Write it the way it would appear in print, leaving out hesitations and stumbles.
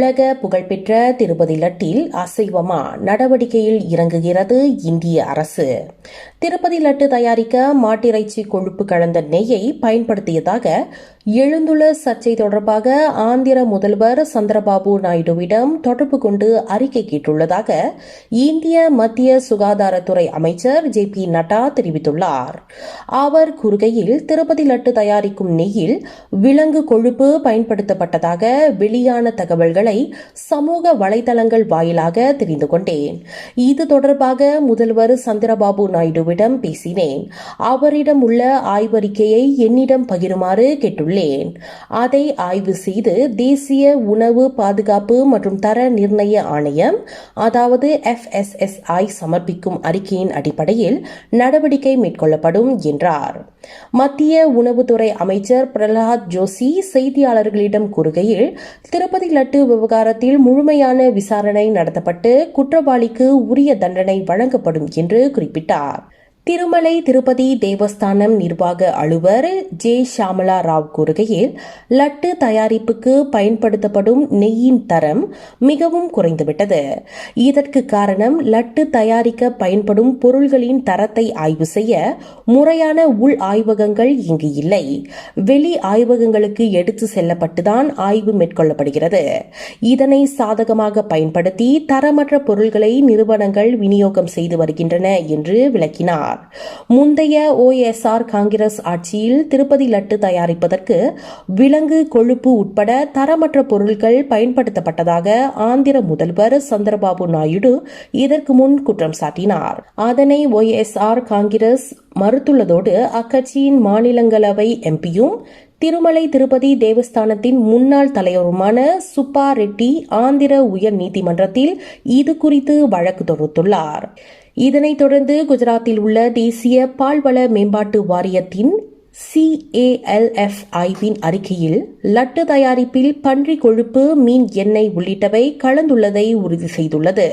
உலக புகழ்பெற்ற திருப்பதி லட்டில் அசைவமா நடவடிக்கையில் இறங்குகிறது இந்திய அரசு. திருப்பதி லட்டு தயாரிக்க மாட்டிறைச்சி கொழுப்பு கலந்த நெய்யை பயன்படுத்தியதாக எழுந்துள்ள சர்ச்சை தொடர்பாக ஆந்திர முதல்வர் சந்திரபாபு நாயுடுவிடம் தொடர்பு கொண்டு அறிக்கை கேட்டுள்ளதாக இந்திய மத்திய சுகாதாரத்துறை அமைச்சர் JP நட்டா தெரிவித்துள்ளார். அவர் கூறுகையில், திருப்பதி லட்டு தயாரிக்கும் நெய்யில் விலங்கு கொழுப்பு பயன்படுத்தப்பட்டதாக வெளியான தகவல்களை சமூக வலைதளங்கள் வாயிலாக தெரிந்து கொண்டேன். இது தொடர்பாக முதல்வர் சந்திரபாபு நாயுடுவிடம் பேசினேன். அவரிடம் உள்ள ஆய்வறிக்கையை என்னிடம் பகிருமாறு கேட்டுள்ளேன். அதை ஆய்வு செய்து தேசிய உணவு பாதுகாப்பு மற்றும் தர நிர்ணய ஆணையம், அதாவது FSSAI சமர்ப்பிக்கும் அறிக்கையின் அடிப்படையில் நடவடிக்கை மேற்கொள்ளப்படும் என்றார். மத்திய உணவுத்துறை அமைச்சர் பிரகலாத் ஜோஷி செய்தியாளர்களிடம் கூறுகையில், திருப்பதி லட்டு விவகாரத்தில் முழுமையான விசாரணை நடத்தப்பட்டு குற்றவாளிக்கு உரிய தண்டனை வழங்கப்படும் என்று குறிப்பிட்டார். திருமலை திருப்பதி தேவஸ்தானம் நிர்வாக அலுவலர் J. ஷாமலா ராவ் கூறுகையில், லட்டு தயாரிப்புக்கு பயன்படுத்தப்படும் நெய்யின் தரம் மிகவும் குறைந்துவிட்டது. இதற்கு காரணம் லட்டு தயாரிக்க பயன்படும் பொருள்களின் தரத்தை ஆய்வு செய்ய முறையான உள் ஆய்வகங்கள் இங்கு இல்லை. வெளி ஆய்வகங்களுக்கு எடுத்து செல்லப்பட்டுதான் ஆய்வு மேற்கொள்ளப்படுகிறது. இதனை சாதகமாக பயன்படுத்தி தரமற்ற பொருள்களை நிறுவனங்கள் விநியோகம் செய்து வருகின்றன என்று விளக்கினார். முந்தைய OSR காங்கிரஸ் ஆட்சியில் திருப்பதி லட்டு தயாரிப்பதற்கு விலங்கு கொழுப்பு உட்பட தரமற்ற பொருட்கள் பயன்படுத்தப்பட்டதாக ஆந்திர முதல்வர் சந்திரபாபு நாயுடு இதற்கு முன் குற்றம் சாட்டினார். அதனை OSR காங்கிரஸ் மறுத்துள்ளதோடு அக்கட்சியின் மாநிலங்களவை MPயும் திருமலை திருப்பதி தேவஸ்தானத்தின் முன்னாள் தலைவருமான சுப்பா ரெட்டி ஆந்திர உயர் நீதிமன்றத்தில் இது குறித்து வழக்கு தொடுத்துள்ளார். இதனைத் தொடர்ந்து குஜராத்தில் உள்ள தேசிய பால்வள மேம்பாட்டு வாரியத்தின் CALF ஆய்வின் அறிக்கையில் லட்டு தயாரிப்பில் பன்றி கொழுப்பு, மீன் எண்ணெய் உள்ளிட்டவை கலந்துள்ளதை உறுதி செய்துள்ளது.